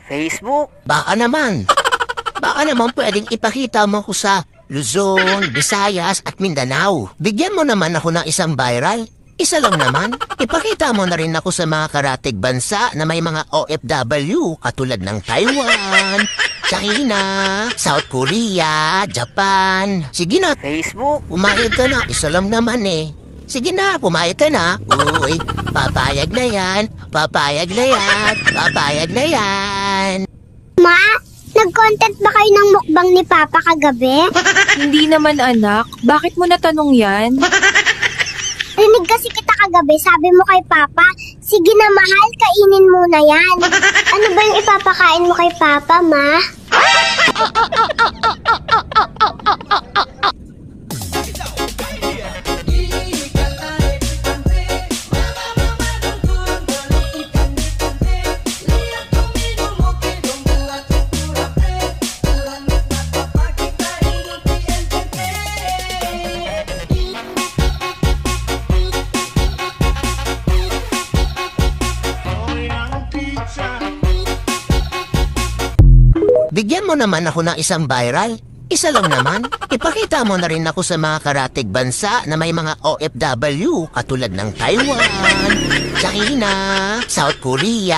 Facebook? Baka naman pwedeng ipakita mo ko sa Luzon, Visayas at Mindanao. Bigyan mo naman ako ng isang viral. Isa lang naman. Ipakita mo na rin ako sa mga karatig bansa na may mga OFW katulad ng Taiwan, China, South Korea, Japan. Sige na, Facebook? pumayag ka na. Isa lang naman eh. Sige na, pumayag ka na. Uy, papayag na yan. Papayag na yan. Papayag na yan. Ma, nag-content ba kayo ng mukbang ni Papa kagabi? Hindi naman anak. Bakit mo natanong yan? Rinig kasi kita kagabi, sabi mo kay Papa, sige na mahal, kainin mo na yan. Ano ba yung ipapakain mo kay Papa, Ma? Bigyan mo naman ako ng isang viral. Isa lang naman. Ipakita mo na rin ako sa mga karatig bansa na may mga OFW katulad ng Taiwan, China, South Korea.